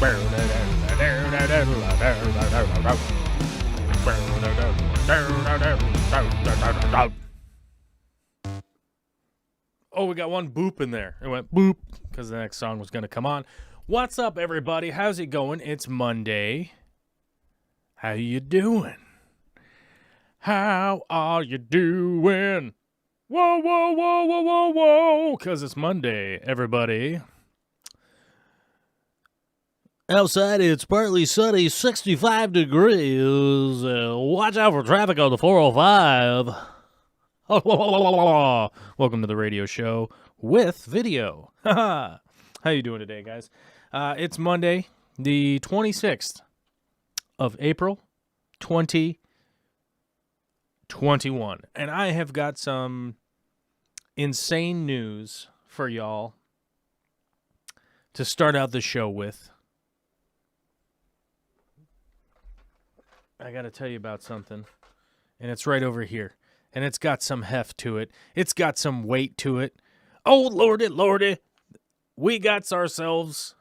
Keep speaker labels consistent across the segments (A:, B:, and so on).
A: Oh, we got one boop in there. It went boop because the next song was going to come on. What's up, everybody? How's it going? It's Monday. How you doing? How are you doing? Whoa, whoa, whoa, whoa, whoa, whoa. Because it's Monday, everybody. Outside, it's partly sunny, 65 degrees. Watch out for traffic on the 405. Welcome to the radio show with video. How you doing today, guys? It's Monday, the 26th of April, 2021. And I have got some insane news for y'all to start out the show with. I got to tell you about something, and it's right over here, and it's got some heft to it. It's got some weight to it. Oh, lordy, lordy, we got ourselves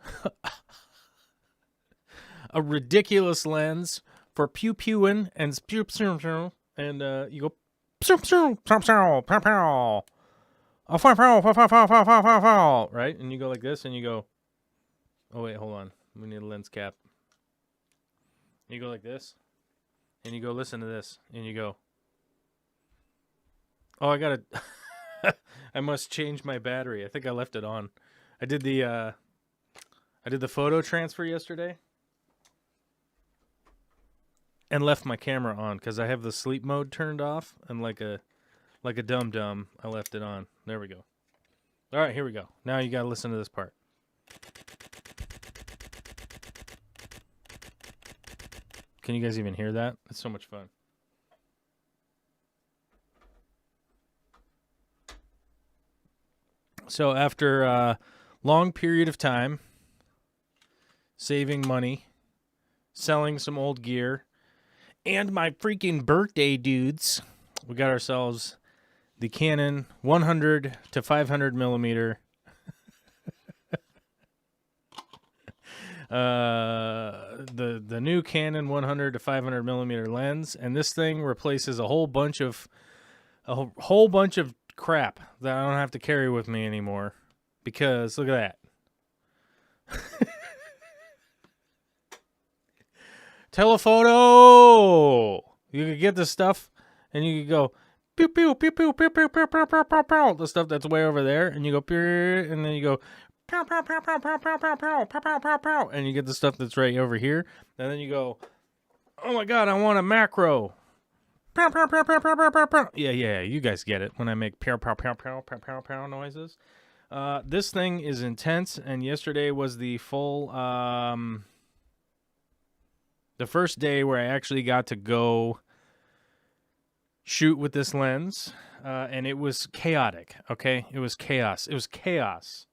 A: a ridiculous lens for pew-pewing and spew-pew, and you go pew-pew, right? And you go like this, and you go, oh, wait, hold on. We need a lens cap. You go like this. And you go, listen to this. And you go, oh, I got to, I must change my battery. I think I left it on. I did the photo transfer yesterday. And left my camera on because I have the sleep mode turned off. And like a dum-dum, I left it on. There we go. All right, here we go. Now you got to listen to this part. Can you guys even hear that? It's so much fun. So after a long period of time, saving money, selling some old gear, and my freaking birthday dudes, we got ourselves the Canon 100 to 500 millimeter the new Canon 100 to 500 millimeter lens, and this thing replaces a whole bunch of crap that I don't have to carry with me anymore. Because look at that. Telephoto. You could get this stuff, and you could go pew pew pew pew pew pew pew pew pew pew pew. The stuff that's way over there, and you go pew, and then you go. Pow, pow, pow, pow, pow, pow, pow, pow, pow, pow, pow, pow, and you get the stuff that's right over here, and then you go, oh my god, I want a macro. Pow, pow, pow, pow, pow, pow, pow, pow. Yeah, you guys get it when I make pow, pow, pow, pow, pow, pow, pow noises. This thing is intense, and yesterday was the full, the first day where I actually got to go shoot with this lens, and it was chaotic, okay? It was chaos. It was chaos.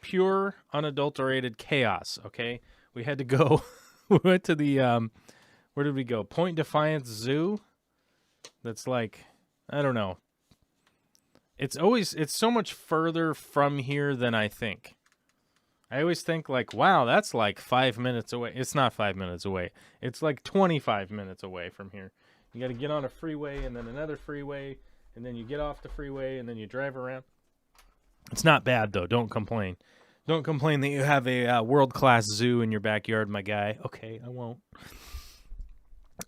A: Pure, unadulterated chaos, okay? We had to go, we went to the, where did we go? Point Defiance Zoo? That's like, I don't know. It's so much further from here than I think. I always think like, wow, that's like 5 minutes away. It's not 5 minutes away. It's like 25 minutes away from here. You got to get on a freeway and then another freeway, and then you get off the freeway and then you drive around. It's not bad, though. Don't complain. Don't complain that you have a world-class zoo in your backyard, my guy. Okay, I won't.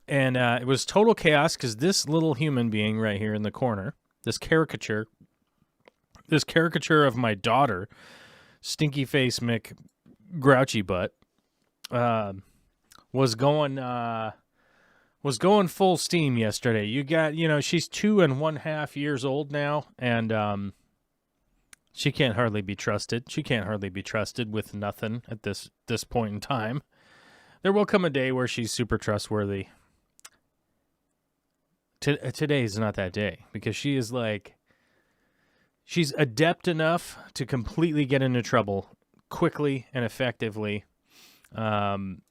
A: And it was total chaos because this little human being right here in the corner, this caricature of my daughter, Stinky Face Mick Grouchy Butt, was going full steam yesterday. You got, she's 2.5 years old now, and she can't hardly be trusted. She can't hardly be trusted with nothing at this point in time. There will come a day where she's super trustworthy. Today's not that day because she's adept enough to completely get into trouble quickly and effectively in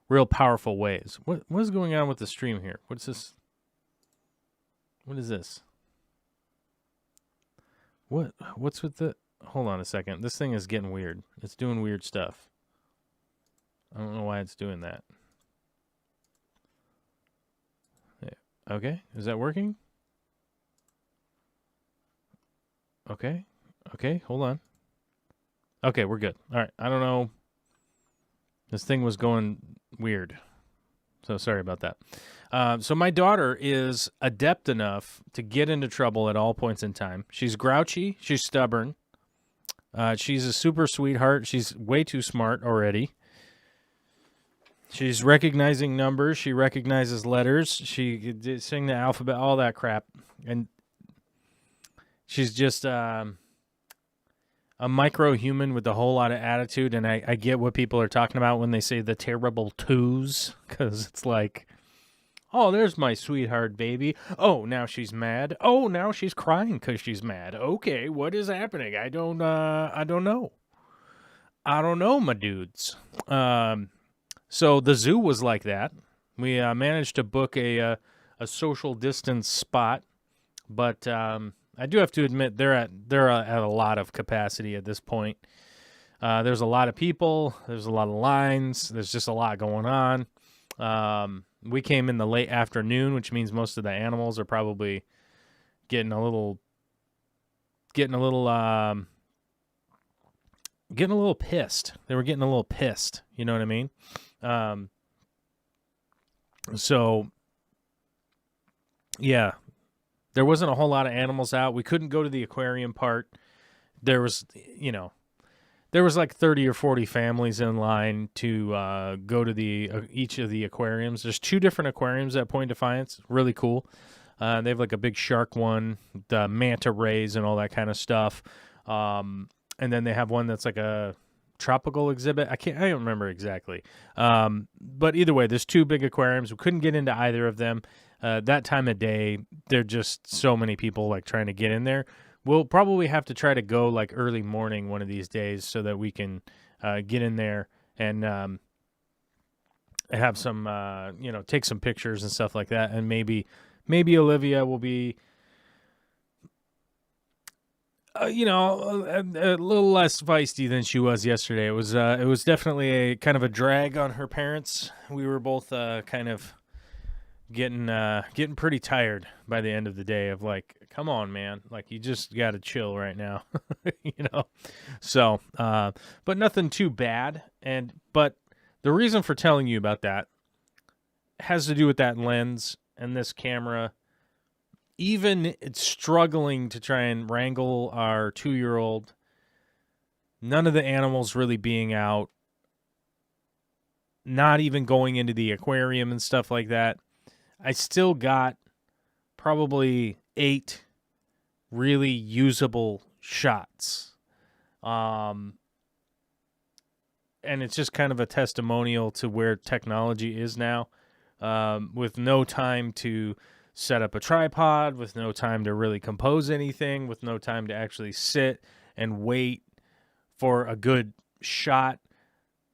A: real powerful ways. What is going on with the stream here? What's this? What is this? What's with the... hold on a second. This thing is getting weird. It's doing weird stuff. I don't know why it's doing that. Okay, is that working? Okay, hold on. Okay, we're good. All right, I don't know. This thing was going weird. So sorry about that. So my daughter is adept enough to get into trouble at all points in time. She's grouchy. She's stubborn. She's a super sweetheart. She's way too smart already. She's recognizing numbers. She recognizes letters. She can sing the alphabet, all that crap. And she's just a micro-human with a whole lot of attitude. And I get what people are talking about when they say the terrible twos. Because it's like, oh, there's my sweetheart baby. Oh, now she's mad. Oh, now she's crying because she's mad. Okay, what is happening? I don't know. I don't know, my dudes. So the zoo was like that. We managed to book a social distance spot, but I do have to admit they're at a lot of capacity at this point. There's a lot of people. There's a lot of lines. There's just a lot going on. We came in the late afternoon, which means most of the animals are probably getting a little pissed. They were getting a little pissed. You know what I mean? So yeah, there wasn't a whole lot of animals out. We couldn't go to the aquarium part. There was like 30 or 40 families in line to go to each of the aquariums. There's 2 different aquariums at Point Defiance. Really cool. They have like a big shark one, the manta rays and all that kind of stuff. And then they have one that's like a tropical exhibit. I don't remember exactly. But either way, there's 2 big aquariums. We couldn't get into either of them. That time of day, there are just so many people like trying to get in there. We'll probably have to try to go like early morning one of these days so that we can get in there and have some, take some pictures and stuff like that. And maybe Olivia will be, a little less feisty than she was yesterday. It was definitely a kind of a drag on her parents. We were both kind of getting pretty tired by the end of the day of like, come on, man, like you just got to chill right now, So, but nothing too bad. But the reason for telling you about that has to do with that lens and this camera. Even struggling to try and wrangle our 2-year-old, none of the animals really being out, not even going into the aquarium and stuff like that, I still got probably 8 really usable shots. And it's just kind of a testimonial to where technology is now, with no time to set up a tripod, with no time to really compose anything, with no time to actually sit and wait for a good shot.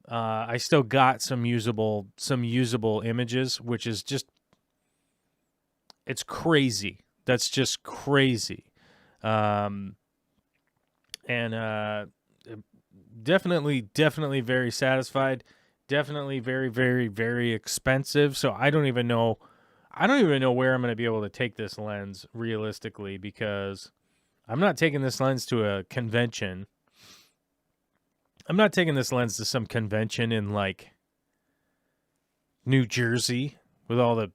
A: I still got some usable images, which is just, it's crazy. That's just crazy. And definitely very satisfied. Definitely very, very, very expensive. So I don't even know where I'm going to be able to take this lens realistically, because I'm not taking this lens to a convention. I'm not taking this lens to some convention in like New Jersey with all the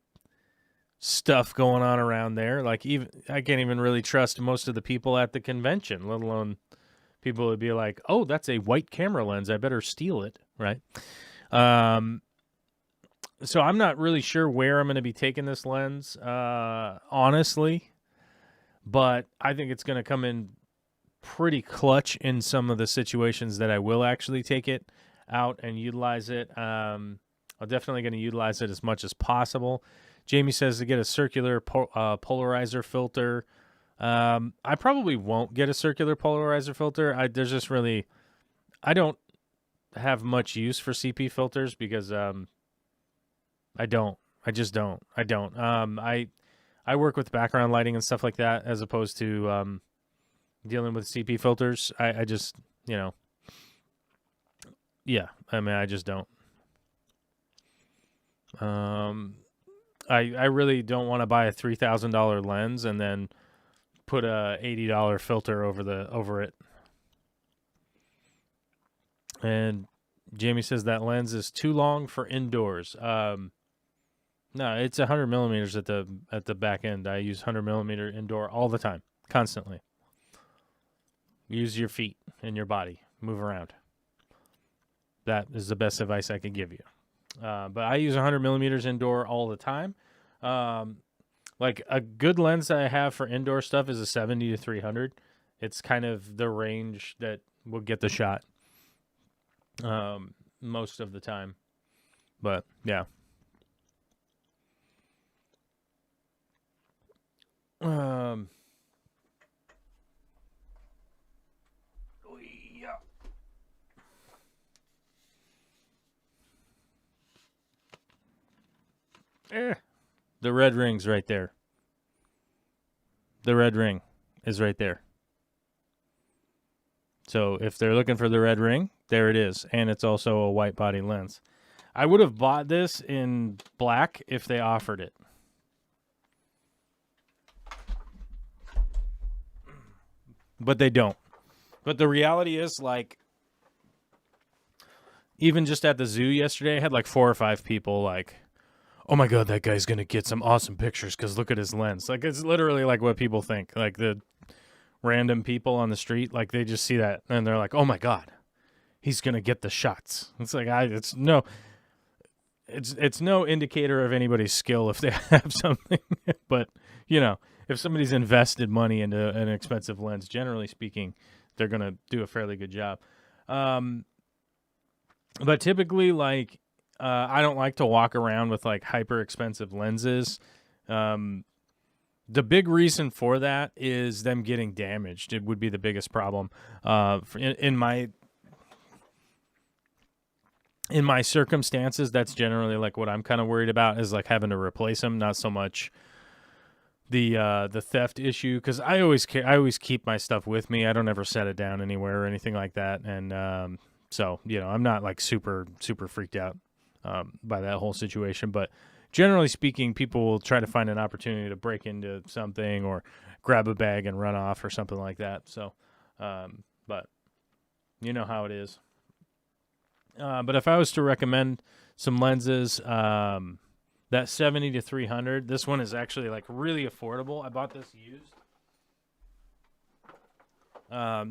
A: stuff going on around there. Like, even I can't even really trust most of the people at the convention, let alone people would be like, "Oh, that's a white camera lens. I better steal it." Right? So I'm not really sure where I'm going to be taking this lens, honestly, but I think it's going to come in pretty clutch in some of the situations that I will actually take it out and utilize it. I'm definitely going to utilize it as much as possible. Jamie says to get a circular polarizer filter. I probably won't get a circular polarizer filter. I don't have much use for CP filters because I just don't. I work with background lighting and stuff like that, as opposed to dealing with CP filters. I just, yeah, I mean, I just don't. I really don't want to buy a $3,000 lens and then put a $80 filter over it. And Jamie says that lens is too long for indoors. No, it's 100 millimeters at the back end. I use 100 millimeter indoor all the time, constantly. Use your feet and your body. Move around. That is the best advice I can give you. But I use 100 millimeters indoor all the time. Like a good lens that I have for indoor stuff is a 70 to 300. It's kind of the range that will get the shot most of the time. But yeah. The red ring's right there. The red ring is right there. So if they're looking for the red ring, there it is. And it's also a white body lens. I would have bought this in black if they offered it. But they don't. But the reality is, like, even just at the zoo yesterday, I had like 4 or 5 people like, oh my God, that guy's going to get some awesome pictures because look at his lens. Like, it's literally like what people think. Like, the random people on the street, like, they just see that and they're like, oh my God, he's going to get the shots. It's like, it's no indicator of anybody's skill if they have something. But, if somebody's invested money into an expensive lens, generally speaking, they're going to do a fairly good job. But typically, like, I don't like to walk around with like hyper expensive lenses. The big reason for that is them getting damaged. It would be the biggest problem. In my circumstances, that's generally like what I'm kind of worried about is like having to replace them, not so much the theft issue, because I always keep my stuff with me. I don't ever set it down anywhere or anything like that, and so I'm not like super freaked out by that whole situation. But generally speaking, people will try to find an opportunity to break into something or grab a bag and run off or something like that. So, but you know how it is. But if I was to recommend some lenses, that 70 to 300, this one is actually like really affordable. I bought this used.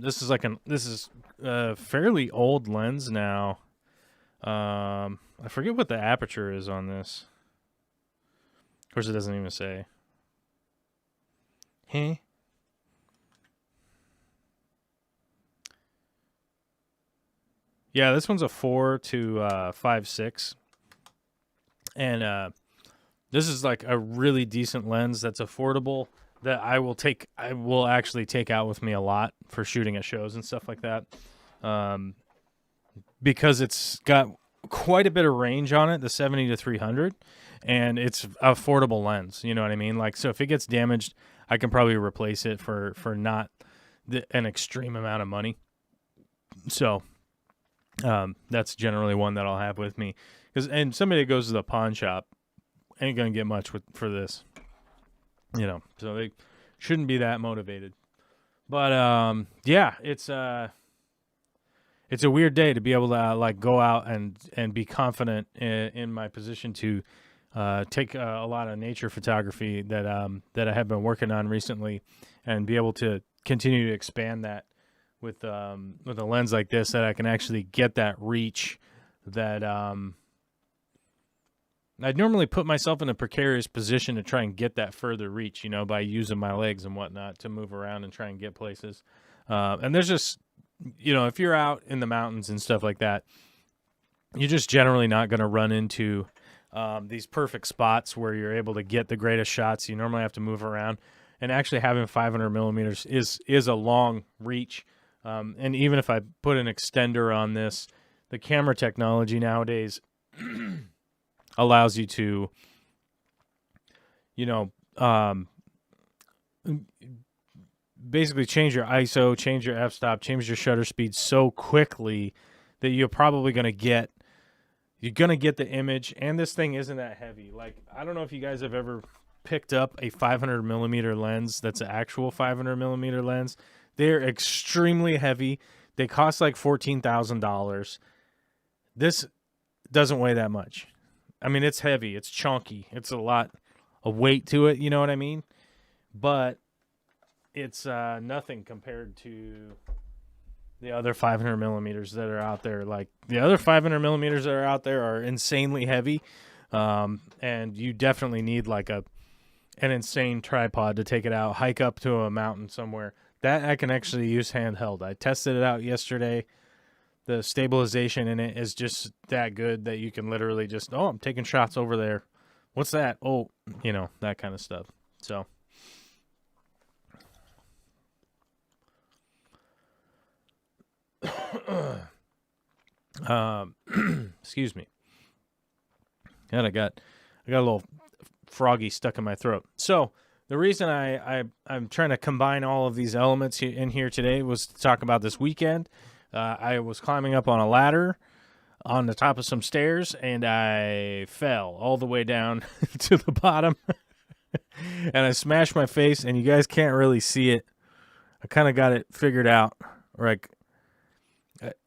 A: This is a fairly old lens now. I forget what the aperture is on this. Of course, it doesn't even say. Hey. Yeah, this one's a 4 to 5.6. And this is like a really decent lens that's affordable that I will actually take out with me a lot for shooting at shows and stuff like that. Because it's got quite a bit of range on it, the 70 to 300, and it's an affordable lens. You know what I mean? Like, so if it gets damaged, I can probably replace it for not an extreme amount of money. So that's generally one that I'll have with me. And somebody that goes to the pawn shop ain't going to get much for this. So they shouldn't be that motivated. But, yeah, it's a weird day to be able to, like, go out and be confident in my position to take a lot of nature photography that I have been working on recently and be able to continue to expand that with a lens like this, that I can actually get that reach that I'd normally put myself in a precarious position to try and get that further reach, by using my legs and whatnot to move around and try and get places. And there's just, if you're out in the mountains and stuff like that, you're just generally not going to run into these perfect spots where you're able to get the greatest shots. You normally have to move around, and actually having 500 millimeters is a long reach. And even if I put an extender on this, the camera technology nowadays allows you to, basically change your ISO, change your f-stop, change your shutter speed so quickly that you're probably going to get the image. And this thing isn't that heavy. Like, I don't know if you guys have ever picked up a 500 millimeter lens that's an actual 500 millimeter lens. They're extremely heavy. They cost like $14,000. This doesn't weigh that much. I mean, it's heavy. It's chunky. It's a lot of weight to it. You know what I mean? But it's nothing compared to the other 500 millimeters that are out there. Like, the other 500 millimeters that are out there are insanely heavy. And you definitely need like an insane tripod to take it out, hike up to a mountain somewhere. That I can actually use handheld. I tested it out yesterday. The stabilization in it is just that good that you can literally just, I'm taking shots over there. What's that? Oh, that kind of stuff. So, excuse me. And I got a little froggy stuck in my throat. So the reason I'm trying to combine all of these elements in here today was to talk about this weekend. I was climbing up on a ladder on the top of some stairs, and I fell all the way down to the bottom, and I smashed my face, and you guys can't really see it. I kind of got it figured out. Like,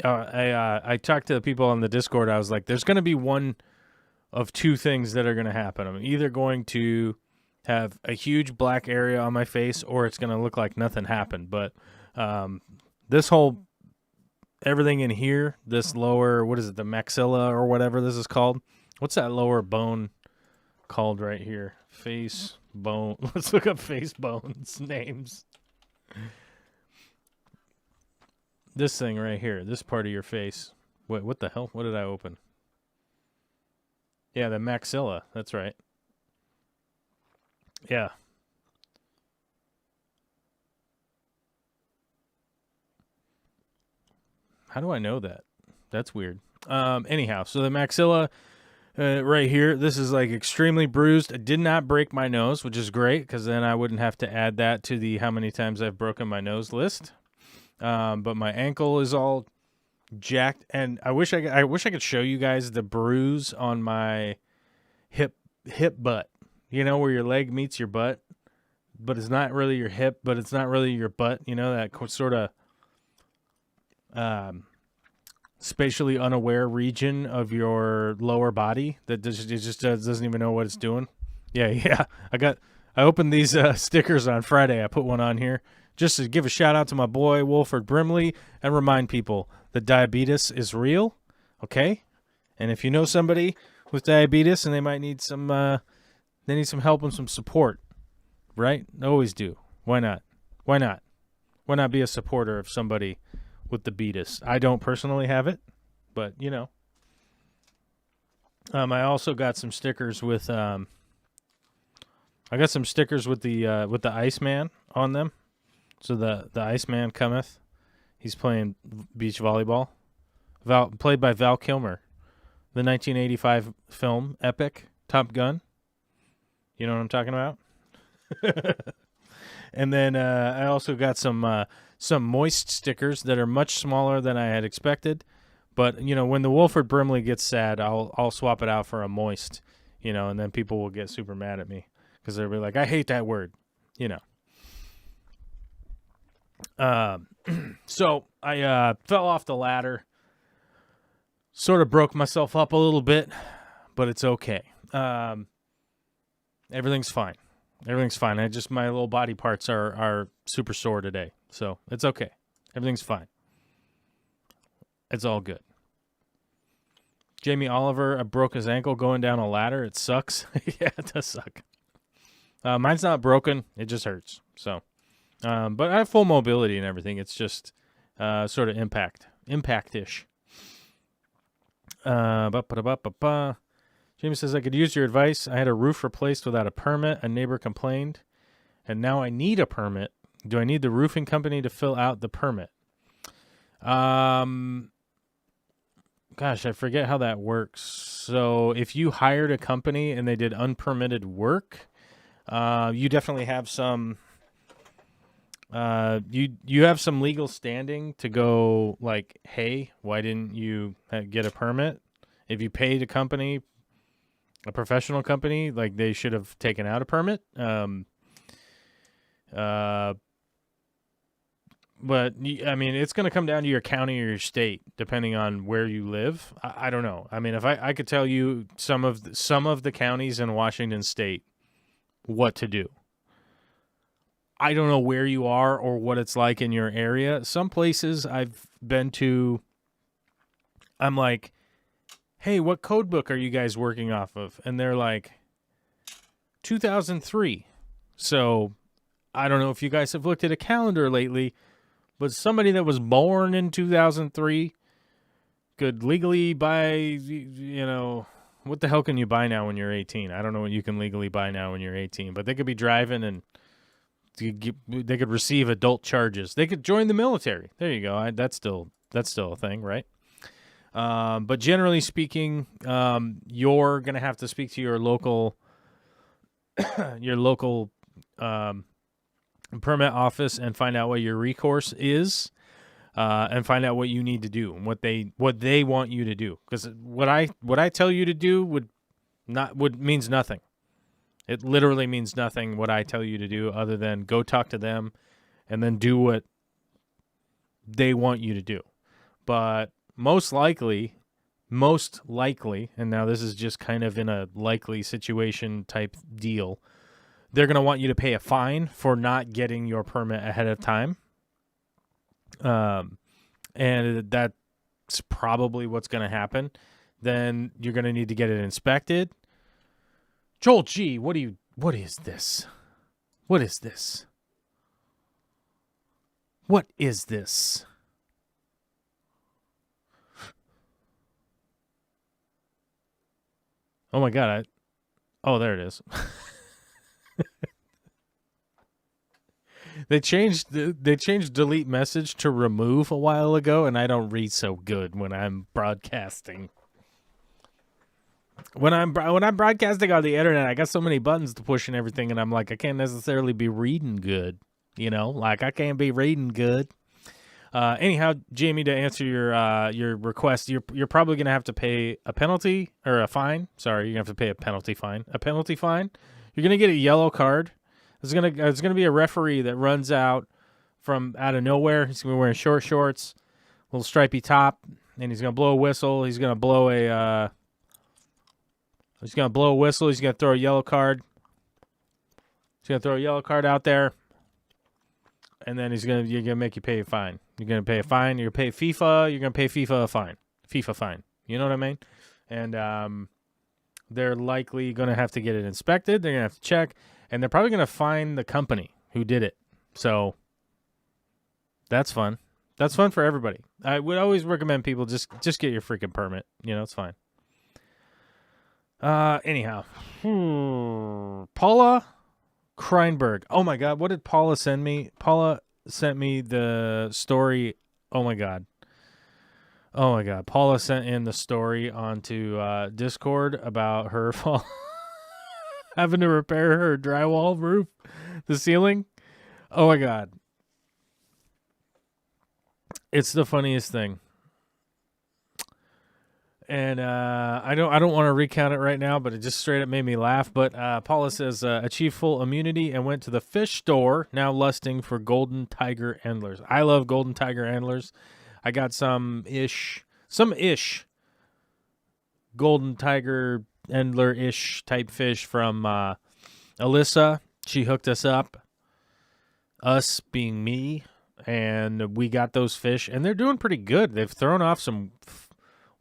A: I talked to the people on the Discord. I was like, there's going to be one of two things that are going to happen. I'm either going to have a huge black area on my face, or it's going to look like nothing happened. But this whole everything in here, this lower, what is it, the maxilla or whatever this is called? What's that lower bone called right here? Face bone. Let's look up face bones names. This thing right here, this part of your face. Wait, what the hell? What did I open? Yeah, the maxilla. That's right. Yeah. How do I know that? That's weird. Anyhow, so the maxilla right here, this is like extremely bruised. I did not break my nose, which is great because then I wouldn't have to add that to the how many times I've broken my nose list. But my ankle is all jacked, and I wish I could show you guys the bruise on my hip butt. You know, where your leg meets your butt, but it's not really your hip, but it's not really your butt. You know, that sort of spatially unaware region of your lower body that just doesn't even know what it's doing. Yeah. I opened these stickers on Friday. I put one on here just to give a shout out to my boy Wolford Brimley and remind people that diabetes is real. Okay, and if you know somebody with diabetes and they might need some help and some support, right? Always do. Why not? Why not be a supporter of somebody with the beatus? I don't personally have it, but I also got some stickers with the Iceman on them. So the Iceman cometh. He's playing beach volleyball. Played by Val Kilmer. The 1985 film epic Top Gun. You know what I'm talking about? And then I also got some moist stickers that are much smaller than I had expected. But, when the Wolford Brimley gets sad, I'll swap it out for a moist, and then people will get super mad at me because they'll be like, I hate that word, So I fell off the ladder, sort of broke myself up a little bit, but it's okay. Everything's fine. Everything's fine. My little body parts are super sore today, so it's okay. Everything's fine. It's all good. Jamie Oliver broke his ankle going down a ladder. It sucks. Yeah, it does suck. Mine's not broken. It just hurts. So, but I have full mobility and everything. It's just sort of impact-ish. Jamie says, I could use your advice. I had a roof replaced without a permit. A neighbor complained, and now I need a permit. Do I need the roofing company to fill out the permit? Gosh, I forget how that works. So if you hired a company and they did unpermitted work, you definitely have some You have some legal standing to go like, hey, why didn't you get a permit? If you paid a professional company, like they should have taken out a permit. But I mean, it's going to come down to your county or your state, depending on where you live. I don't know. I mean, if I could tell you some of the counties in Washington State what to do. I don't know where you are or what it's like in your area. Some places I've been to, I'm like, hey, what code book are you guys working off of? And they're like, 2003. So I don't know if you guys have looked at a calendar lately, but somebody that was born in 2003 could legally buy, what the hell can you buy now when you're 18? I don't know what you can legally buy now when you're 18, but they could be driving and they could receive adult charges. They could join the military. There you go. That's still a thing, right? But generally speaking, you're going to have to speak to your local permit office and find out what your recourse is, and find out what you need to do and what they want you to do. Because what I tell you to do means nothing. It literally means nothing what I tell you to do, other than go talk to them and then do what they want you to do. But most likely, and now this is just kind of in a likely situation type deal, they're going to want you to pay a fine for not getting your permit ahead of time. And that's probably what's going to happen. Then you're going to need to get it inspected. Joel G, what is this? What is this? What is this? Oh my God. There it is. They changed delete message to remove a while ago, and I don't read so good when I'm broadcasting. When I'm broadcasting on the internet, I got so many buttons to push and everything, and I'm like, I can't necessarily be reading good. Like I can't be reading good. Anyhow, Jamie, to answer your request, you're probably gonna have to pay a penalty or a fine. Sorry, you're gonna have to pay a penalty fine. A penalty fine. You're gonna get a yellow card. There's gonna be a referee that runs out of nowhere. He's gonna be wearing short shorts, little stripy top, and he's gonna blow a whistle. He's gonna blow a whistle. He's gonna throw a yellow card. He's gonna throw a yellow card out there, and then you're gonna make you pay a fine. You're gonna pay a fine. You're gonna pay FIFA. You're gonna pay FIFA a fine. FIFA fine. You know what I mean? And they're likely gonna have to get it inspected. They're gonna have to check, and they're probably gonna fine the company who did it. So that's fun. That's fun for everybody. I would always recommend people just get your freaking permit. It's fine. Anyhow, Paula Kreinberg. Oh my God, what did Paula send me? Paula sent me the story. Oh my God. Paula sent in the story onto Discord about her having to repair her drywall roof, the ceiling. Oh my God. It's the funniest thing. And I don't want to recount it right now, but it just straight up made me laugh. But Paula says, achieved full immunity and went to the fish store, now lusting for golden tiger antlers. I love golden tiger antlers. I got some ish golden tiger antler-ish type fish from Alyssa. She hooked us up, us being me, and we got those fish, and they're doing pretty good. They've thrown off some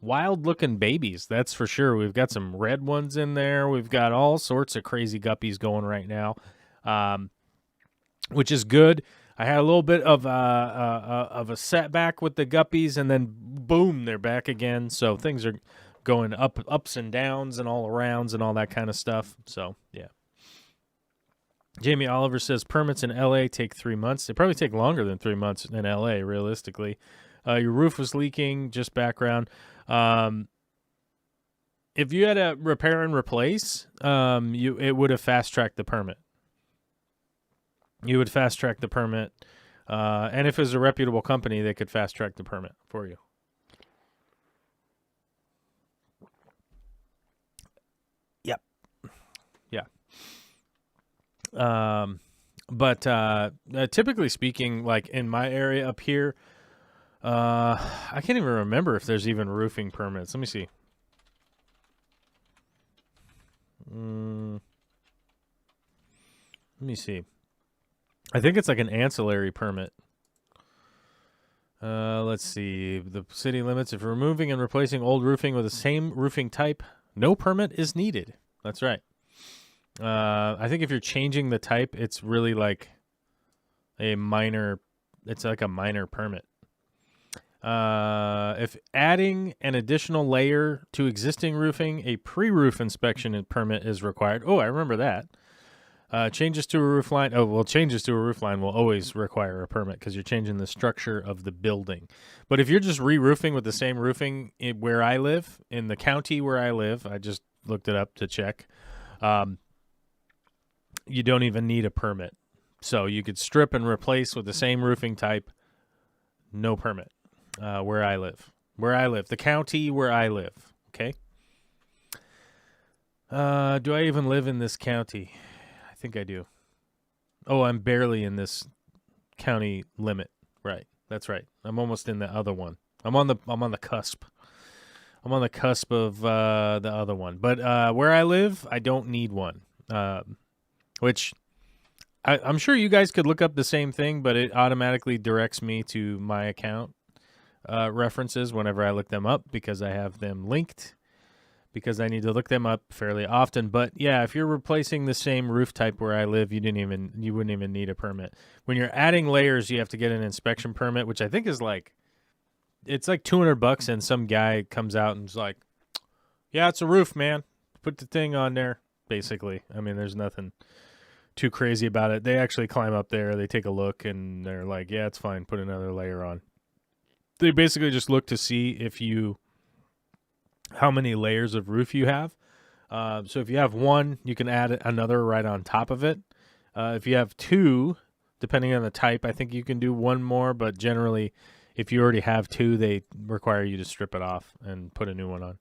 A: wild-looking babies, that's for sure. We've got some red ones in there. We've got all sorts of crazy guppies going right now, which is good. I had a little bit of a setback with the guppies, and then boom, they're back again. So things are going ups and downs and all arounds and all that kind of stuff. So yeah. Jamie Oliver says permits in LA take 3 months. They probably take longer than 3 months in LA, realistically. Your roof was leaking, just background. If you had a repair and replace, it would have fast-tracked the permit. You would fast-track the permit And if it's a reputable company, they could fast track the permit for you. Yep. Yeah. But typically speaking, like in my area up here, I can't even remember if there's even roofing permits. Let me see. Let me see. I think it's like an ancillary permit. Let's see. The city limits, if removing and replacing old roofing with the same roofing type, no permit is needed. That's right. I think if you're changing the type, it's really like a minor, it's like a minor permit. If adding an additional layer to existing roofing, a pre-roof inspection and permit is required. Oh, I remember that. Changes to a roof line. Oh, well, changes to a roof line will always require a permit because you're changing the structure of the building. But if you're just re-roofing with the same roofing where I live, in the county where I live, I just looked it up to check, you don't even need a permit. So you could strip and replace with the same roofing type, no permit, where I live. The county where I live, okay? Do I even live in this county? I think I do. Oh, I'm barely in this county limit. Right. That's right. I'm almost in the other one. I'm on the cusp. I'm on the cusp of the other one. But where I live, I don't need one. Which I'm sure you guys could look up the same thing, but it automatically directs me to my account references whenever I look them up because I have them linked. Because I need to look them up fairly often. But yeah, if you're replacing the same roof type where I live, you wouldn't even need a permit. When you're adding layers, you have to get an inspection permit, which I think is like, it's like $200, and some guy comes out and is like, yeah, it's a roof, man. Put the thing on there, basically. I mean, there's nothing too crazy about it. They actually climb up there, they take a look, and they're like, yeah, it's fine, put another layer on. They basically just look to see how many layers of roof you have. So if you have one, you can add another right on top of it. If you have two, depending on the type, I think you can do one more, but generally, if you already have two, they require you to strip it off and put a new one on.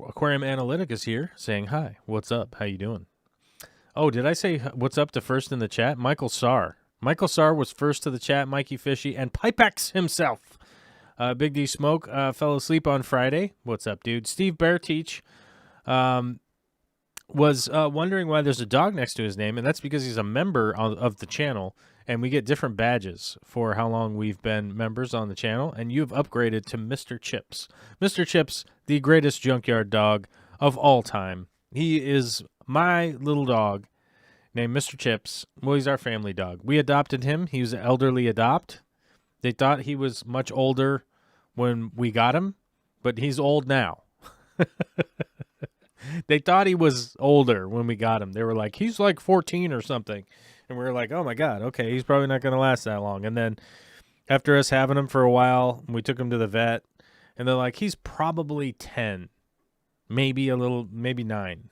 A: Aquarium Analytic is here saying, hi, what's up? How you doing? Oh, did I say what's up to first in the chat? Michael Sarr. Michael Sarr was first to the chat, Mikey Fishy, and Pipex himself. Big D Smoke fell asleep on Friday. What's up, dude? Steve Bearteach was wondering why there's a dog next to his name, and that's because he's a member of the channel, and we get different badges for how long we've been members on the channel, and you've upgraded to Mr. Chips. Mr. Chips, the greatest junkyard dog of all time. He is my little dog, named Mr. Chips. Well, he's our family dog. We adopted him. He was an elderly adopt. They thought he was much older when we got him, but he's old now. They thought he was older when we got him. They were like, he's like 14 or something. And we were like, oh, my God, okay, he's probably not going to last that long. And then after us having him for a while, we took him to the vet, and they're like, he's probably 10, maybe 9.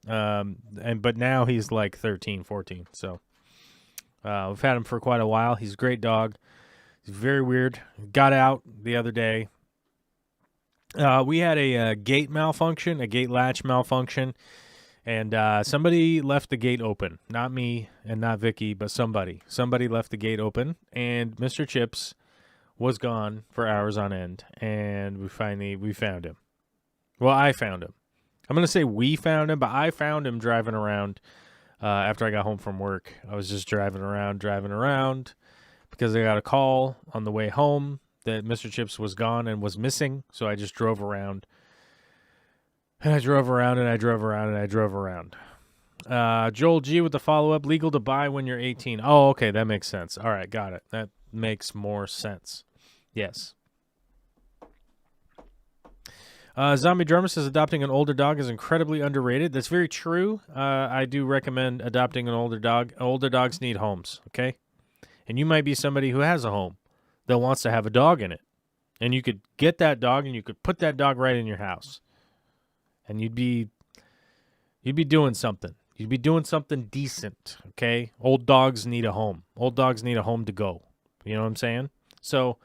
A: But now he's like 13, 14. So we've had him for quite a while. He's a great dog. He's very weird. Got out the other day. We had a gate malfunction, a gate latch malfunction, and somebody left the gate open. Not me and not Vicky, but somebody. Somebody left the gate open, and Mr. Chips was gone for hours on end, and we found him. Well, I found him. I'm going to say we found him, but I found him driving around after I got home from work. I was just driving around because I got a call on the way home that Mr. Chips was gone and was missing, so I just drove around. And I drove around, and I drove around, and I drove around. Joel G with the follow-up, legal to buy when you're 18. Oh, okay, that makes sense. All right, got it. That makes more sense. Yes. Zombie Drummer says adopting an older dog is incredibly underrated. That's very true. I do recommend adopting an older dog. Older dogs need homes, okay? And you might be somebody who has a home that wants to have a dog in it. And you could get that dog and you could put that dog right in your house. And you'd be doing something. You'd be doing something decent, okay? Old dogs need a home. Old dogs need a home to go. You know what I'm saying? So,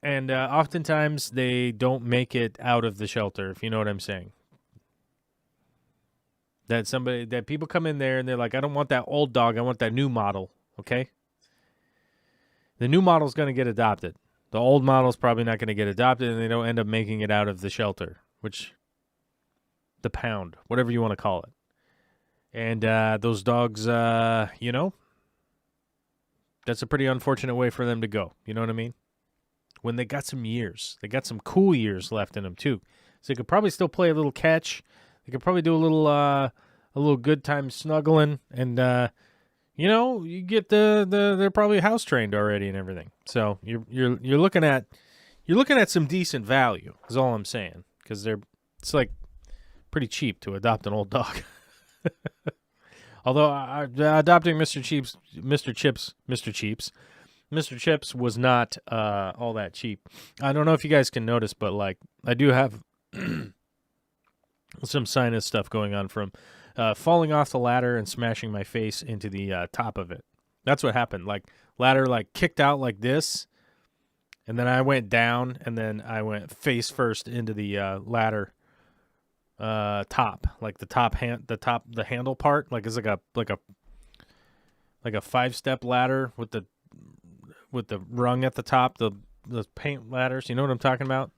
A: and oftentimes they don't make it out of the shelter, if you know what I'm saying. That people come in there and they're like, I don't want that old dog. I want that new model, okay? The new model's going to get adopted. The old model's probably not going to get adopted, and they don't end up making it out of the shelter, the pound, whatever you want to call it. And those dogs, you know, that's a pretty unfortunate way for them to go. You know what I mean? When they got some years. They got some cool years left in them, too. So they could probably still play a little catch. They could probably do a little good time snuggling. And, you know, you get they're probably house trained already and everything. So you're looking at some decent value is all I'm saying. Because it's like pretty cheap to adopt an old dog. Although adopting Mr. Chips was not all that cheap. I don't know if you guys can notice, but like I do have some sinus stuff going on from falling off the ladder and smashing my face into the top of it. That's what happened. Like ladder like kicked out like this, and then I went down, and then I went face first into the ladder. Top, like the handle part, like it's like a 5-step ladder with the rung at the top, the paint ladders. You know what I'm talking about?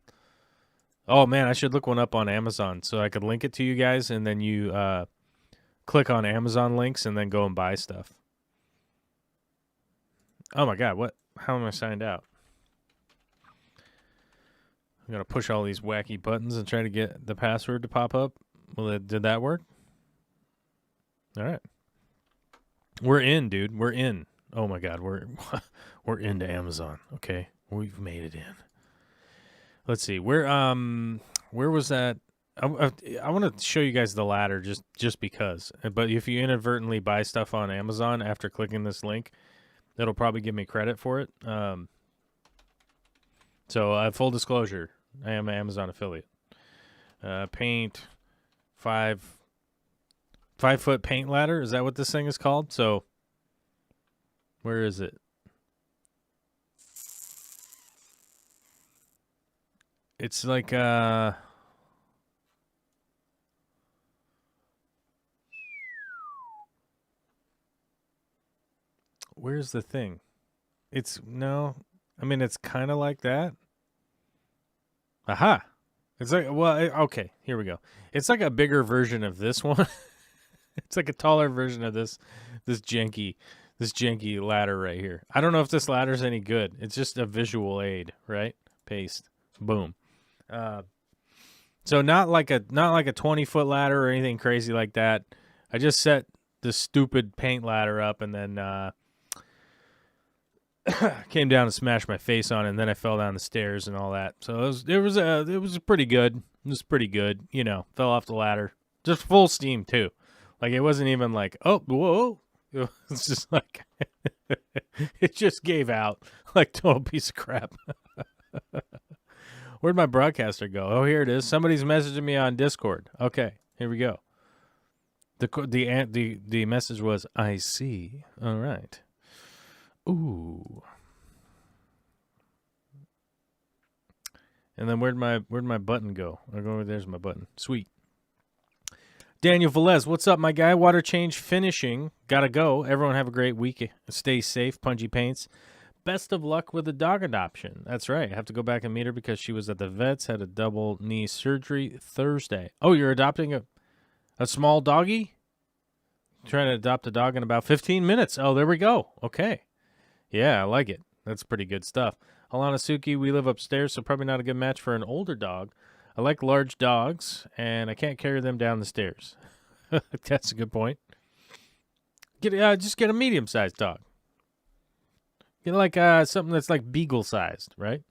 A: Oh man, I should look one up on Amazon so I could link it to you guys, and then you click on Amazon links and then go and buy stuff. Oh my God, what? How am I signed out? I'm going to push all these wacky buttons and try to get the password to pop up. Well, did that work? All right. We're in, dude. We're in. Oh, my God. We're into Amazon. Okay. We've made it in. Let's see. Where was that? I want to show you guys the ladder just because. But if you inadvertently buy stuff on Amazon after clicking this link, that'll probably give me credit for it. So full disclosure, I am an Amazon affiliate. Paint 5-foot paint ladder. Is that what this thing is called? So where is it? It's like where's the thing? It's kind of like that. Aha. It's like, okay, here we go. It's like a bigger version of this one. It's like a taller version of this janky ladder right here. I don't know if this ladder's any good. It's just a visual aid, right? Paste. Boom. So not like a 20-foot ladder or anything crazy like that. I just set the stupid paint ladder up and then came down and smashed my face on it, and then I fell down the stairs and all that. So it was pretty good. It was pretty good. You know, fell off the ladder. Just full steam, too. Like, it wasn't even like, oh, whoa. It's just like, it just gave out. Like, total piece of crap. Where'd my broadcaster go? Oh, here it is. Somebody's messaging me on Discord. Okay, here we go. The message was, I see. All right. Ooh. And then where'd my button go? There's my button. Sweet. Daniel Velez, what's up, my guy? Water change finishing. Gotta go. Everyone have a great week. Stay safe. Pungy Paints. Best of luck with the dog adoption. That's right. I have to go back and meet her because she was at the vet's, had a double knee surgery Thursday. Oh, you're adopting a small doggy? Trying to adopt a dog in about 15 minutes. Oh, there we go. Okay. Yeah, I like it. That's pretty good stuff. Alana Suki, we live upstairs, so probably not a good match for an older dog. I like large dogs, and I can't carry them down the stairs. That's a good point. Just get a medium-sized dog. Get like something that's like beagle-sized, right?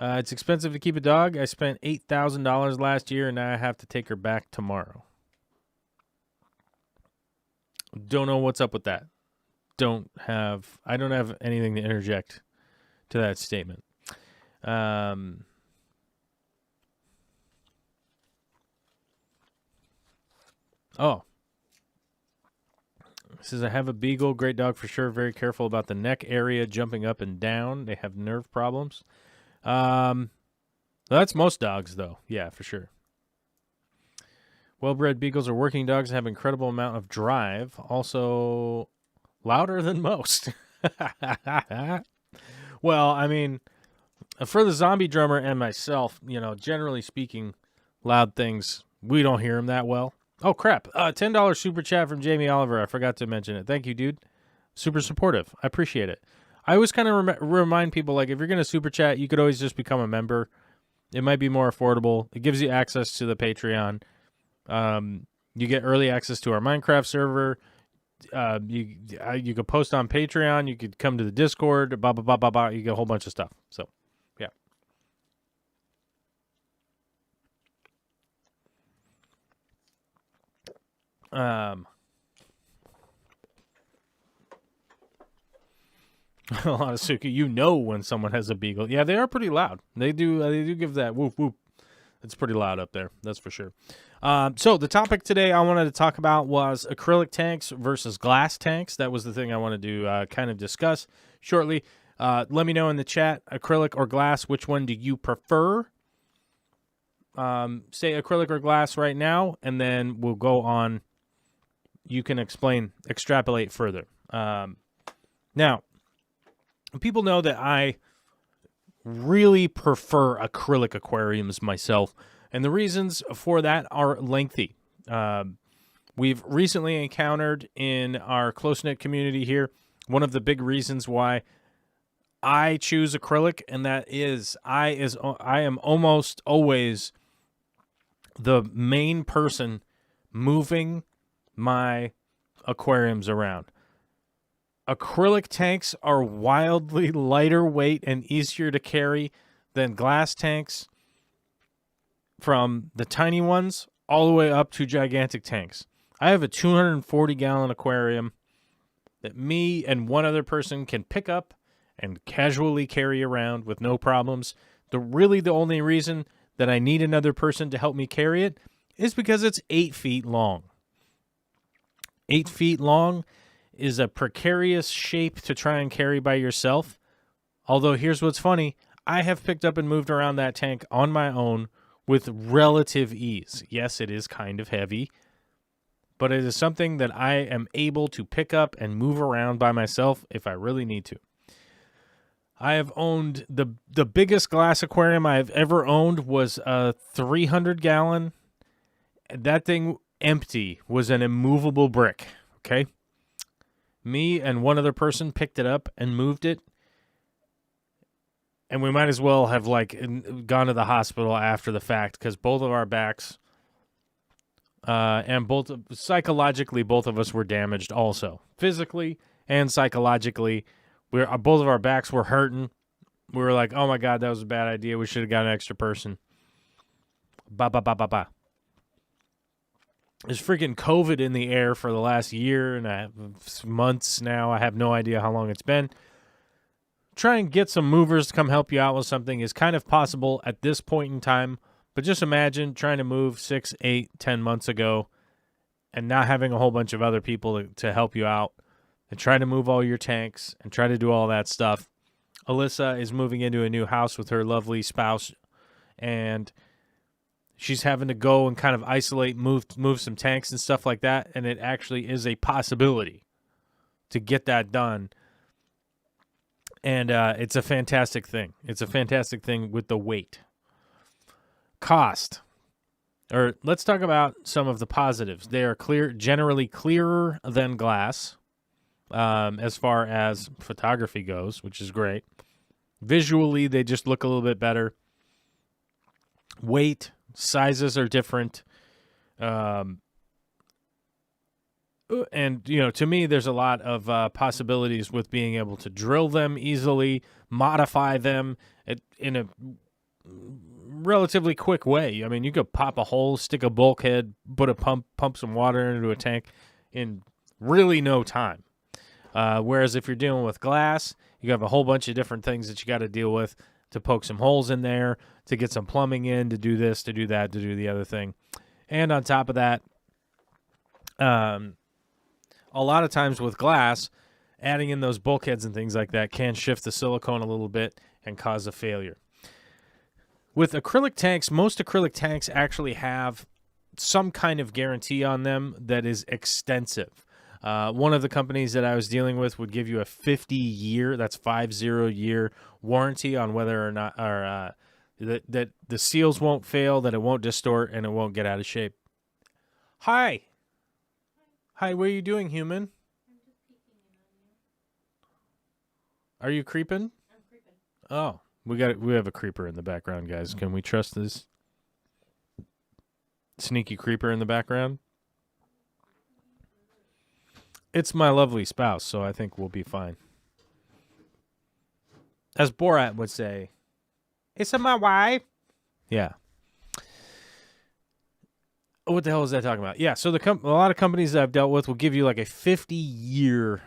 A: It's expensive to keep a dog. I spent $8,000 last year, and now I have to take her back tomorrow. Don't know what's up with that. I don't have anything to interject to that statement. Oh, It says, I have a beagle, great dog for sure, very careful about the neck area, jumping up and down. They have nerve problems. That's most dogs, though. Yeah, for sure. Well-bred beagles are working dogs and have incredible amount of drive. Also, louder than most. Well, I mean, for the zombie drummer and myself, generally speaking, loud things, we don't hear them that well. Oh, crap. $10 super chat from Jamie Oliver. I forgot to mention it. Thank you, dude. Super supportive. I appreciate it. I always kind of remind people, like, if you're going to super chat, you could always just become a member. It might be more affordable. It gives you access to the Patreon. You get early access to our Minecraft server. You could post on Patreon. You could come to the Discord. Blah, blah, blah, blah, blah. You get a whole bunch of stuff. So, yeah. A lot of Suki, when someone has a beagle. Yeah, they are pretty loud. They do give that whoop whoop. It's pretty loud up there. That's for sure. So the topic today I wanted to talk about was acrylic tanks versus glass tanks. That was the thing I wanted to kind of discuss shortly. Let me know in the chat, acrylic or glass, which one do you prefer? Say acrylic or glass right now, and then we'll go on. You can extrapolate further. Now, people know that I really prefer acrylic aquariums myself, and the reasons for that are lengthy. We've recently encountered in our close-knit community here one of the big reasons why I choose acrylic, and that is I am almost always the main person moving my aquariums around. Acrylic tanks are wildly lighter weight and easier to carry than glass tanks, from the tiny ones all the way up to gigantic tanks. I have a 240-gallon aquarium that me and one other person can pick up and casually carry around with no problems. The only reason that I need another person to help me carry it is because it's 8 feet long. 8 feet long is a precarious shape to try and carry by yourself. Although here's what's funny. I have picked up and moved around that tank on my own with relative ease. Yes, it is kind of heavy, but it is something that I am able to pick up and move around by myself if I really need to. I have owned the biggest glass aquarium I've ever owned was a 300-gallon. That thing empty was an immovable brick, okay? Me and one other person picked it up and moved it, and we might as well have gone to the hospital after the fact, because both of our backs and psychologically both of us were damaged also, physically and psychologically. Both of our backs were hurting. We were like, oh my God, that was a bad idea. We should have got an extra person. Ba ba ba ba ba. There's freaking COVID in the air for the last year and a half, months now. I have no idea how long it's been. Try and get some movers to come help you out with something is kind of possible at this point in time. But just imagine trying to move 6, 8, 10 months ago and not having a whole bunch of other people to help you out and try to move all your tanks and try to do all that stuff. Alyssa is moving into a new house with her lovely spouse, and she's having to go and kind of isolate, move some tanks and stuff like that, and it actually is a possibility to get that done. And it's a fantastic thing. It's a fantastic thing with the weight. Cost. Or let's talk about some of the positives. They are generally clearer than glass as far as photography goes, which is great. Visually, they just look a little bit better. Weight, sizes are different. And, to me, there's a lot of possibilities with being able to drill them easily, modify them in a relatively quick way. I mean, you could pop a hole, stick a bulkhead, put a pump some water into a tank in really no time. Whereas if you're dealing with glass, you have a whole bunch of different things that you got to deal with to poke some holes in there, to get some plumbing in, to do this, to do that, to do the other thing. And on top of that, A lot of times with glass, adding in those bulkheads and things like that can shift the silicone a little bit and cause a failure. With acrylic tanks, most acrylic tanks actually have some kind of guarantee on them that is extensive. One of the companies that I was dealing with would give you a 50-year, that's 50-year warranty on whether or not, or that the seals won't fail, that it won't distort, and it won't get out of shape. Hi. Hi, what are you doing, human?
B: I'm just peeking in on you.
A: Are you creeping?
B: I'm creeping.
A: Oh, we have a creeper in the background, guys. Can we trust this sneaky creeper in the background? It's my lovely spouse, so I think we'll be fine. As Borat would say, "It's my wife." Yeah. What the hell is that talking about? Yeah, so a lot of companies that I've dealt with will give you like a 50-year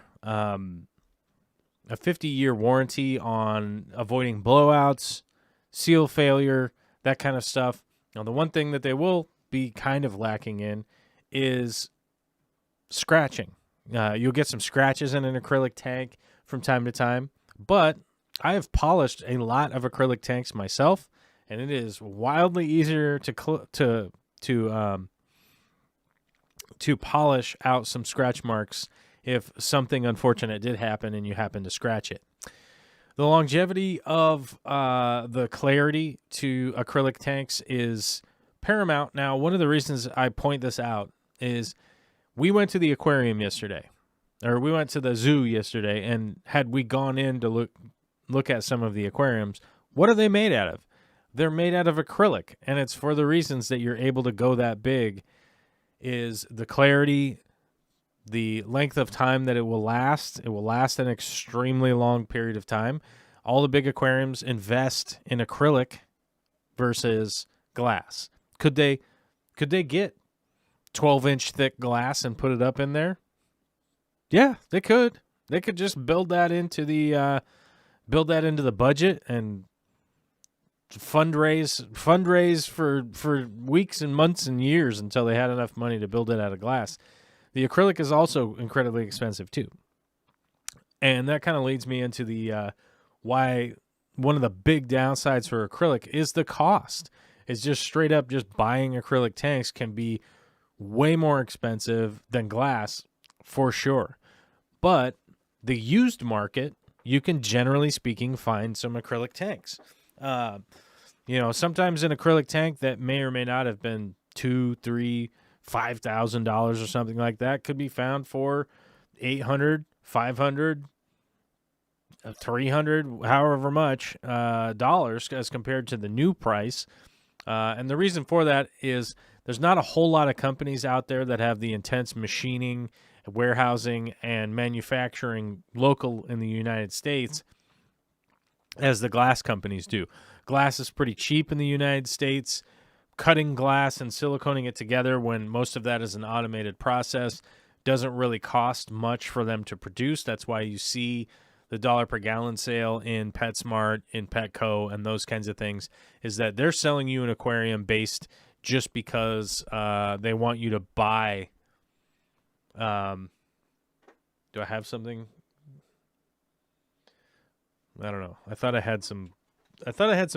A: warranty on avoiding blowouts, seal failure, that kind of stuff. Now, the one thing that they will be kind of lacking in is scratching. You'll get some scratches in an acrylic tank from time to time, but I have polished a lot of acrylic tanks myself, and it is wildly easier to polish out some scratch marks if something unfortunate did happen and you happen to scratch it. The longevity of the clarity to acrylic tanks is paramount. Now, one of the reasons I point this out is we went to the aquarium yesterday, or we went to the zoo yesterday, and had we gone in to look at some of the aquariums, what are they made out of? They're made out of acrylic, and it's for the reasons that you're able to go that big is the clarity, the length of time that it will last. It will last an extremely long period of time. All the big aquariums invest in acrylic versus glass. Could they get 12-inch thick glass and put it up in there? Yeah, they could. They could just build that into the budget and fundraise for weeks and months and years until they had enough money to build it out of glass. The acrylic is also incredibly expensive too. And that kind of leads me into the why one of the big downsides for acrylic is the cost. It's just straight up just buying acrylic tanks can be way more expensive than glass for sure. But the used market, you can generally speaking find some acrylic tanks. Sometimes an acrylic tank that may or may not have been $2,000, $3,000, $5,000 or something like that could be found for $800, $500, $300, however much dollars as compared to the new price. And the reason for that is there's not a whole lot of companies out there that have the intense machining, warehousing, and manufacturing local in the United States as the glass companies do. Glass is pretty cheap in the United States. Cutting glass and siliconing it together when most of that is an automated process doesn't really cost much for them to produce. That's why you see the dollar per gallon sale in PetSmart, in Petco, and those kinds of things, is that they're selling you an aquarium based just because they want you to buy. Do I have something? I don't know. I thought I had some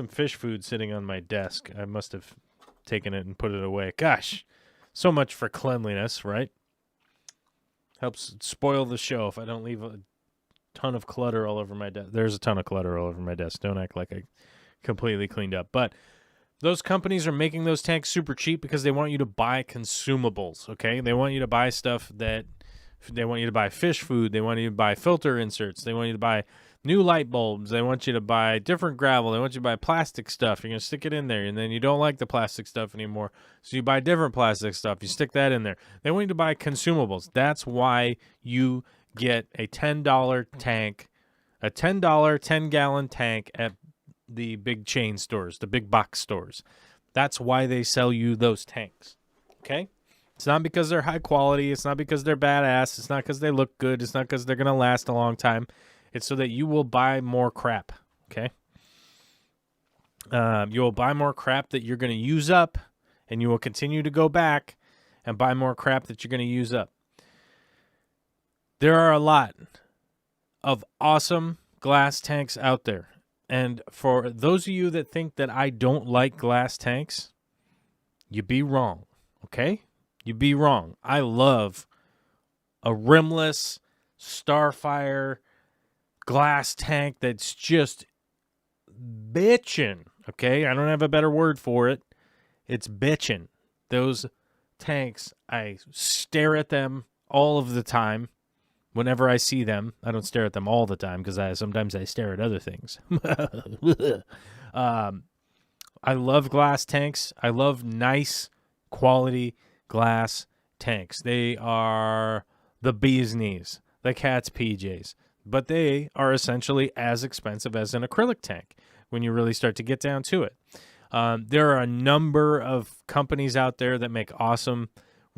A: fish food sitting on my desk. I must have taken it and put it away. Gosh, so much for cleanliness, right? Helps spoil the show if I don't leave a ton of clutter all over my desk. There's a ton of clutter all over my desk. Don't act like I completely cleaned up. But those companies are making those tanks super cheap because they want you to buy consumables, okay? They want you to buy stuff that they want you to buy fish food. They want you to buy filter inserts. They want you to buy new light bulbs. They want you to buy different gravel. They want you to buy plastic stuff. You're going to stick it in there, and then you don't like the plastic stuff anymore, so you buy different plastic stuff. You stick that in there. They want you to buy consumables. That's why you get a $10 tank, a $10 10-gallon tank at the big chain stores, the big box stores. That's why they sell you those tanks, okay? It's not because they're high quality. It's not because they're badass. It's not because they look good. It's not because they're going to last a long time. It's so that you will buy more crap, okay? You will buy more crap that you're going to use up, and you will continue to go back and buy more crap that you're going to use up. There are a lot of awesome glass tanks out there. And for those of you that think that I don't like glass tanks, you'd be wrong, okay? You'd be wrong. I love a rimless Starfire glass tank that's just bitchin', okay? I don't have a better word for it. It's bitchin'. Those tanks, I stare at them all of the time. Whenever I see them, I don't stare at them all the time because sometimes I stare at other things. I love glass tanks. I love nice quality glass tanks. They are the bee's knees, the cat's PJs, but they are essentially as expensive as an acrylic tank when you really start to get down to it. There are a number of companies out there that make awesome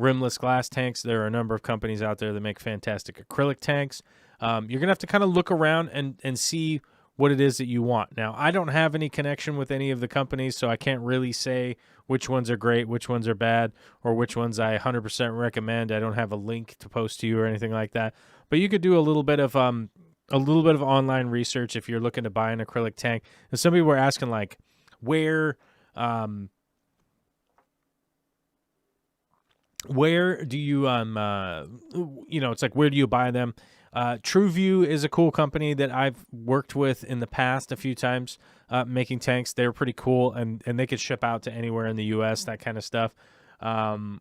A: rimless glass tanks. There are a number of companies out there that make fantastic acrylic tanks. You're going to have to kind of look around and see what it is that you want. Now, I don't have any connection with any of the companies, so I can't really say which ones are great, which ones are bad, or which ones I 100% recommend. I don't have a link to post to you or anything like that. But you could do a little bit of online research if you're looking to buy an acrylic tank. And some people were asking like where do you it's like where do you buy them? TrueView is a cool company that I've worked with in the past a few times, making tanks. They're pretty cool, and they could ship out to anywhere in the U.S., that kind of stuff. What's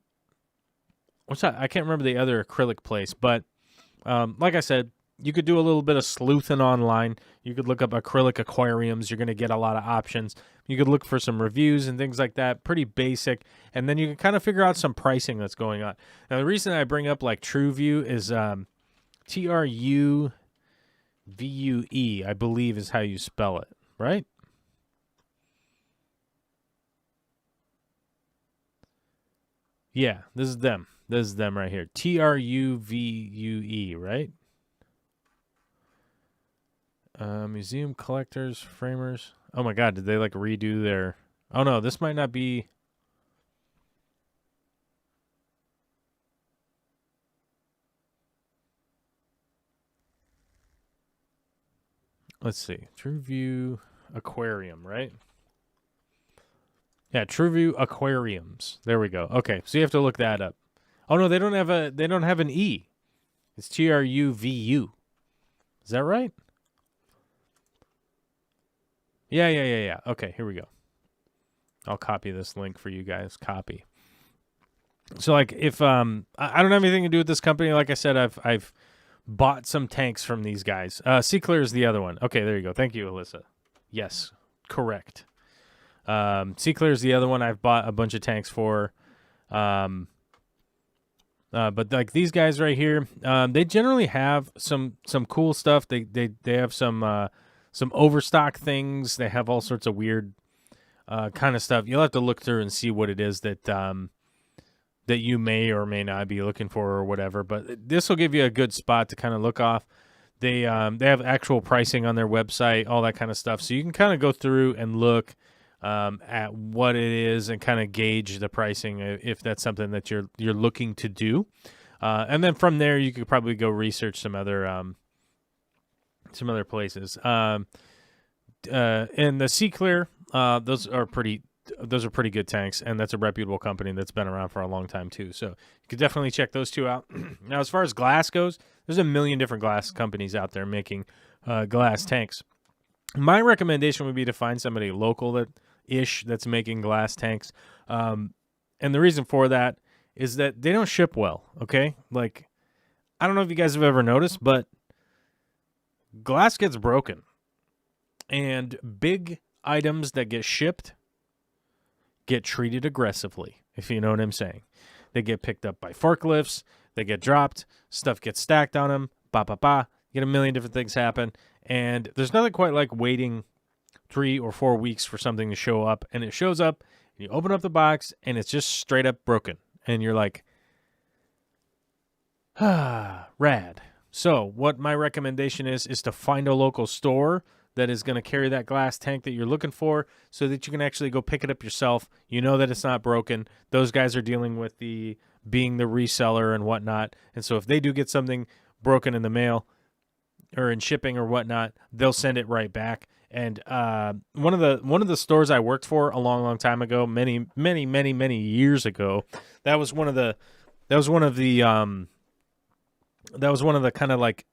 A: that? I can't remember the other acrylic place, but like I said, you could do a little bit of sleuthing online. You could look up acrylic aquariums. You're going to get a lot of options. You could look for some reviews and things like that. Pretty basic. And then you can kind of figure out some pricing that's going on. Now, the reason I bring up like TrueView is TRUVUE, I believe is how you spell it, right? Yeah, this is them. This is them right here. TRUVUE, right? Museum collectors, framers. Oh my God, did they like redo their... Oh no, this might not be... Let's see. TrueView Aquarium, right? Yeah, TrueView Aquariums. There we go. Okay, so you have to look that up. Oh no, they don't have an E. It's TRUVU. Is that right? Yeah. Okay, here we go. I'll copy this link for you guys. Copy. So like if I don't have anything to do with this company, like I said, I've bought some tanks from these guys. Sea Clear is the other one. Okay, there you go. Thank you, Alyssa. Yes, correct. Sea Clear is the other one I've bought a bunch of tanks for. But like these guys right here, they generally have some cool stuff. They have some overstock things. They have all sorts of weird kind of stuff. You'll have to look through and see what it is that that you may or may not be looking for or whatever. But this will give you a good spot to kind of look off. They have actual pricing on their website, all that kind of stuff. So you can kind of go through and look at what it is and kind of gauge the pricing if that's something that you're looking to do. And then from there, you could probably go research some other places. And the Sea Clear, those are pretty good tanks, and that's a reputable company that's been around for a long time too. So you could definitely check those two out. Now, as far as glass goes, there's a million different glass companies out there making glass tanks. My recommendation would be to find somebody local that's making glass tanks. And the reason for that is that they don't ship well. Okay, like I don't know if you guys have ever noticed, but glass gets broken, and big items that get shipped get treated aggressively, if you know what I'm saying. They get picked up by forklifts, they get dropped, stuff gets stacked on them, you get a million different things happen, and there's nothing quite like waiting 3 or 4 weeks for something to show up, and it shows up, and you open up the box, and it's just straight up broken, and you're like, rad. So what my recommendation is to find a local store that is going to carry that glass tank that you're looking for so that you can actually go pick it up yourself. You know that it's not broken. Those guys are dealing with being the reseller and whatnot. And so if they do get something broken in the mail or in shipping or whatnot, they'll send it right back. And one of the stores I worked for a long time ago, many years ago, that was one of the kind of like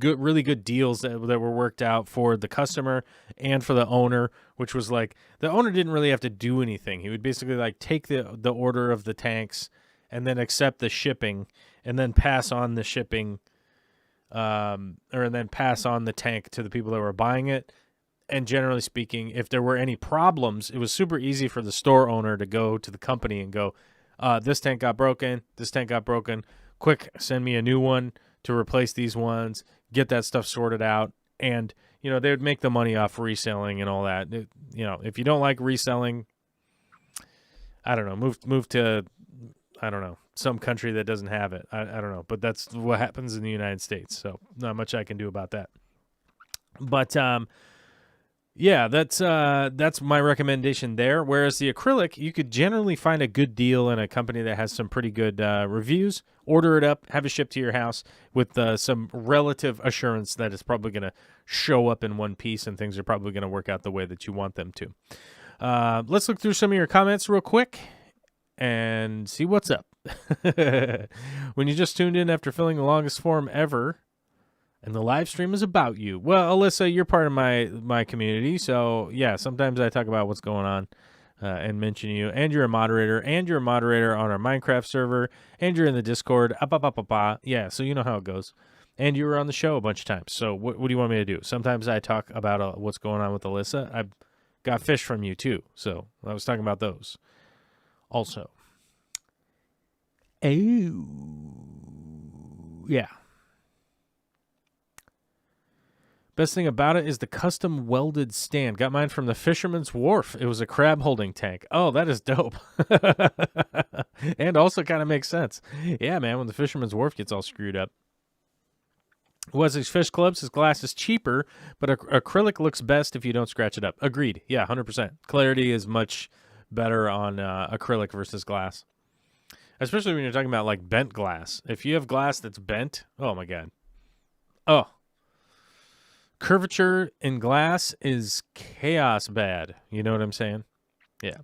A: really good deals that were worked out for the customer and for the owner, which was like the owner didn't really have to do anything. He would basically like take the order of the tanks and then accept the shipping and then pass on the shipping or then pass on the tank to the people that were buying it. And generally speaking, if there were any problems, it was super easy for the store owner to go to the company and go, this tank got broken, quick, send me a new one to replace these ones, get that stuff sorted out. And, they would make the money off reselling and all that. If you don't like reselling, I don't know, move to, I don't know, some country that doesn't have it. I don't know, but that's what happens in the United States. So not much I can do about that. But, yeah, that's my recommendation there. Whereas the acrylic, you could generally find a good deal in a company that has some pretty good reviews. Order it up, have it shipped to your house with some relative assurance that it's probably going to show up in one piece and things are probably going to work out the way that you want them to. Let's look through some of your comments real quick and see what's up. When you just tuned in after filling the longest form ever, and the live stream is about you. Well, Alyssa, you're part of my community, so yeah, sometimes I talk about what's going on and mention you. And you're a moderator, on our Minecraft server, and you're in the Discord. Yeah, so you know how it goes. And you were on the show a bunch of times. So what do you want me to do? Sometimes I talk about what's going on with Alyssa. I've got fish from you too, so I was talking about those also. Oh, yeah. Best thing about it is the custom welded stand. Got mine from the Fisherman's Wharf. It was a crab holding tank. Oh, that is dope. And also kind of makes sense. Yeah, man, when the Fisherman's Wharf gets all screwed up. Wessex Fish Club says glass is cheaper, but acrylic looks best if you don't scratch it up. Agreed. Yeah, 100%. Clarity is much better on acrylic versus glass. Especially when you're talking about like bent glass. If you have glass that's bent, oh my God. Oh. Curvature in glass is chaos bad. You know what I'm saying? Yeah.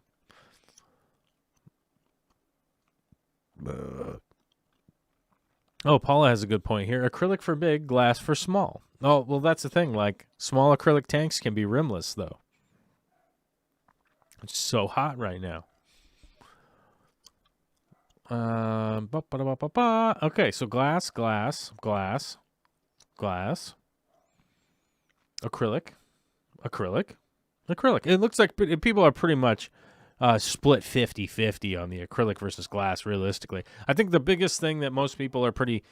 A: Oh, Paula has a good point here. Acrylic for big, glass for small. Oh, well, that's the thing. Like, small acrylic tanks can be rimless, though. It's so hot right now. Okay, so glass. Acrylic. It looks like people are pretty much split 50-50 on the acrylic versus glass, realistically. I think the biggest thing that most people are pretty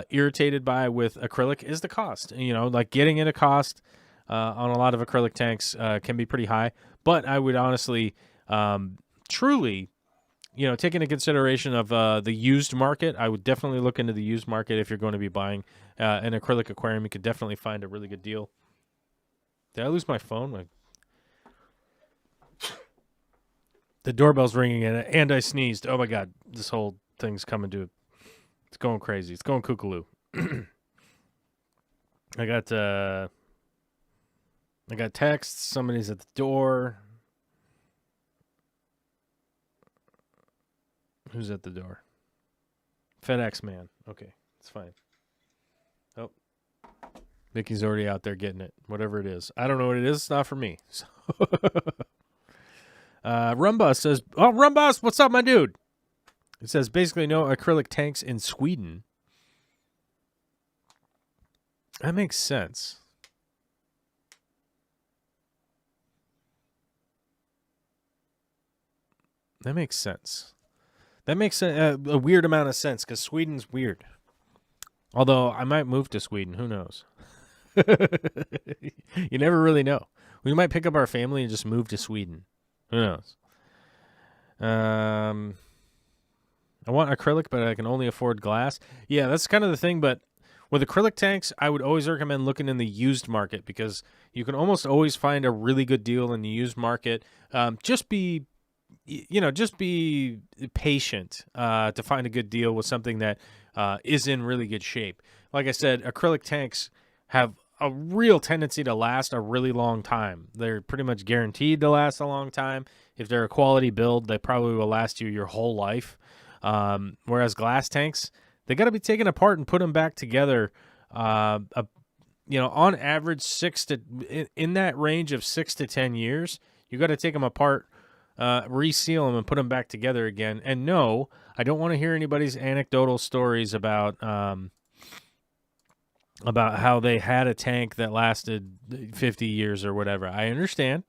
A: irritated by with acrylic is the cost. Like getting it a cost on a lot of acrylic tanks can be pretty high. But I would honestly, truly, take into consideration of the used market. I would definitely look into the used market if you're going to be buying an acrylic aquarium. You could definitely find a really good deal. Did I lose my phone? The doorbell's ringing and I sneezed. Oh my God, this whole thing's coming to, it's going crazy. It's going kookaloo. I got texts. Somebody's at the door. Who's at the door? FedEx man. Okay, it's fine. Oh. Vicky's already out there getting it, whatever it is. I don't know what it is. It's not for me. So Rumbus says, oh, Rumbus, what's up, my dude? It says basically no acrylic tanks in Sweden. That makes sense. That makes a weird amount of sense because Sweden's weird. Although I might move to Sweden. Who knows? You never really know. We might pick up our family and just move to Sweden. Who knows? I want acrylic, but I can only afford glass. Yeah, that's kind of the thing. But with acrylic tanks, I would always recommend looking in the used market because you can almost always find a really good deal in the used market. Just be patient to find a good deal with something that is in really good shape. like I said, acrylic tanks have a real tendency to last a really long time. They're pretty much guaranteed to last a long time. If they're a quality build, they probably will last you your whole life. Whereas glass tanks, they got to be taken apart and put them back together. On average, in that range of 6 to 10 years, you got to take them apart, reseal them, and put them back together again. And no, I don't want to hear anybody's anecdotal stories about how they had a tank that lasted 50 years or whatever. I understand.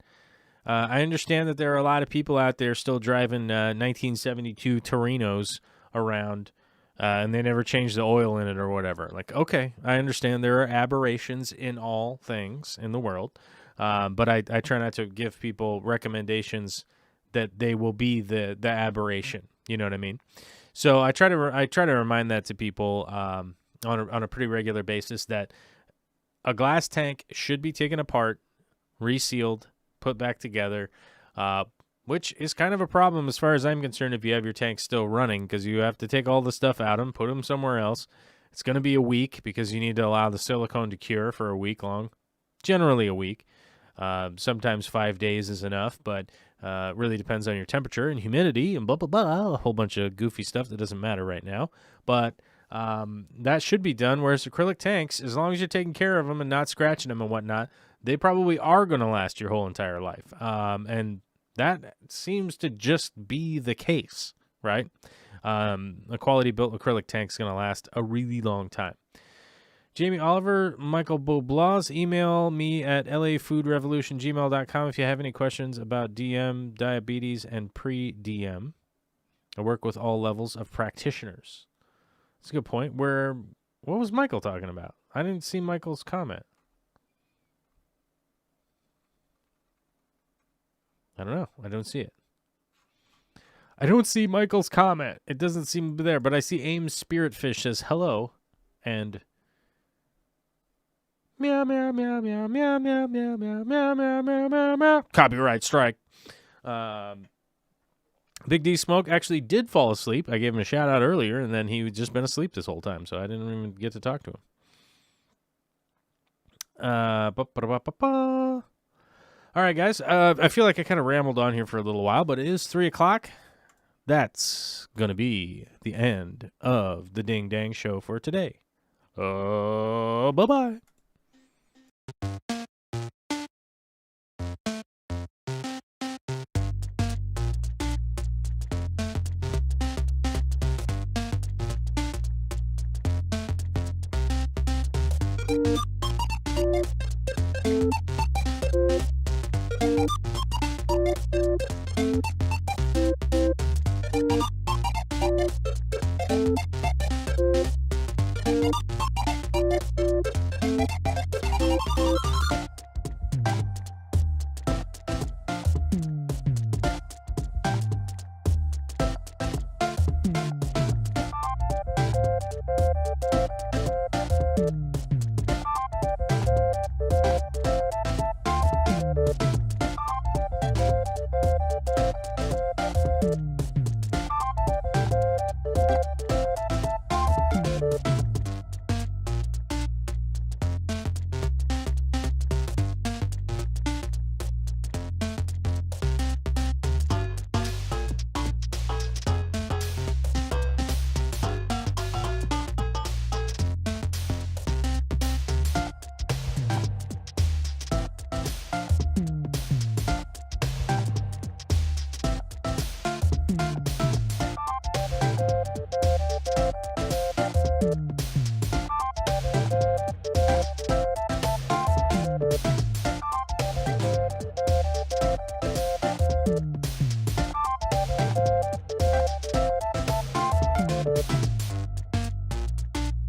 A: I understand that there are a lot of people out there still driving 1972 Torinos around, and they never changed the oil in it or whatever. Like, okay, I understand there are aberrations in all things in the world, but I try not to give people recommendations that they will be the aberration. You know what I mean? So I try to remind that to people on a pretty regular basis, that a glass tank should be taken apart, resealed, put back together, which is kind of a problem as far as I'm concerned if you have your tank still running, because you have to take all the stuff out of them, put them somewhere else. It's going to be a week because you need to allow the silicone to cure for a week long, generally a week. Sometimes 5 days is enough, but really depends on your temperature and humidity and blah, blah, blah, a whole bunch of goofy stuff that doesn't matter right now. But that should be done, whereas acrylic tanks, as long as you're taking care of them and not scratching them and whatnot, they probably are going to last your whole entire life. And that seems to just be the case, right? A quality-built acrylic tank is going to last a really long time. Jamie Oliver, Michael Boblas, email me at lafoodrevolution@gmail.com if you have any questions about DM, diabetes, and pre-DM. I work with all levels of practitioners. That's a good point. What was Michael talking about? I didn't see Michael's comment. I don't know. I don't see it. I don't see Michael's comment. It doesn't seem there, but I see Ames Spiritfish says hello and meow, meow, meow, meow, meow, meow, meow, meow, meow, meow, meow, meow, meow. Copyright strike. Big D Smoke actually did fall asleep. I gave him a shout out earlier, and then he just been asleep this whole time, so I didn't even get to talk to him. All right, guys. I feel like I kind of rambled on here for a little while, but it is 3 o'clock. That's going to be the end of the Ding Dang Show for today. Bye-bye.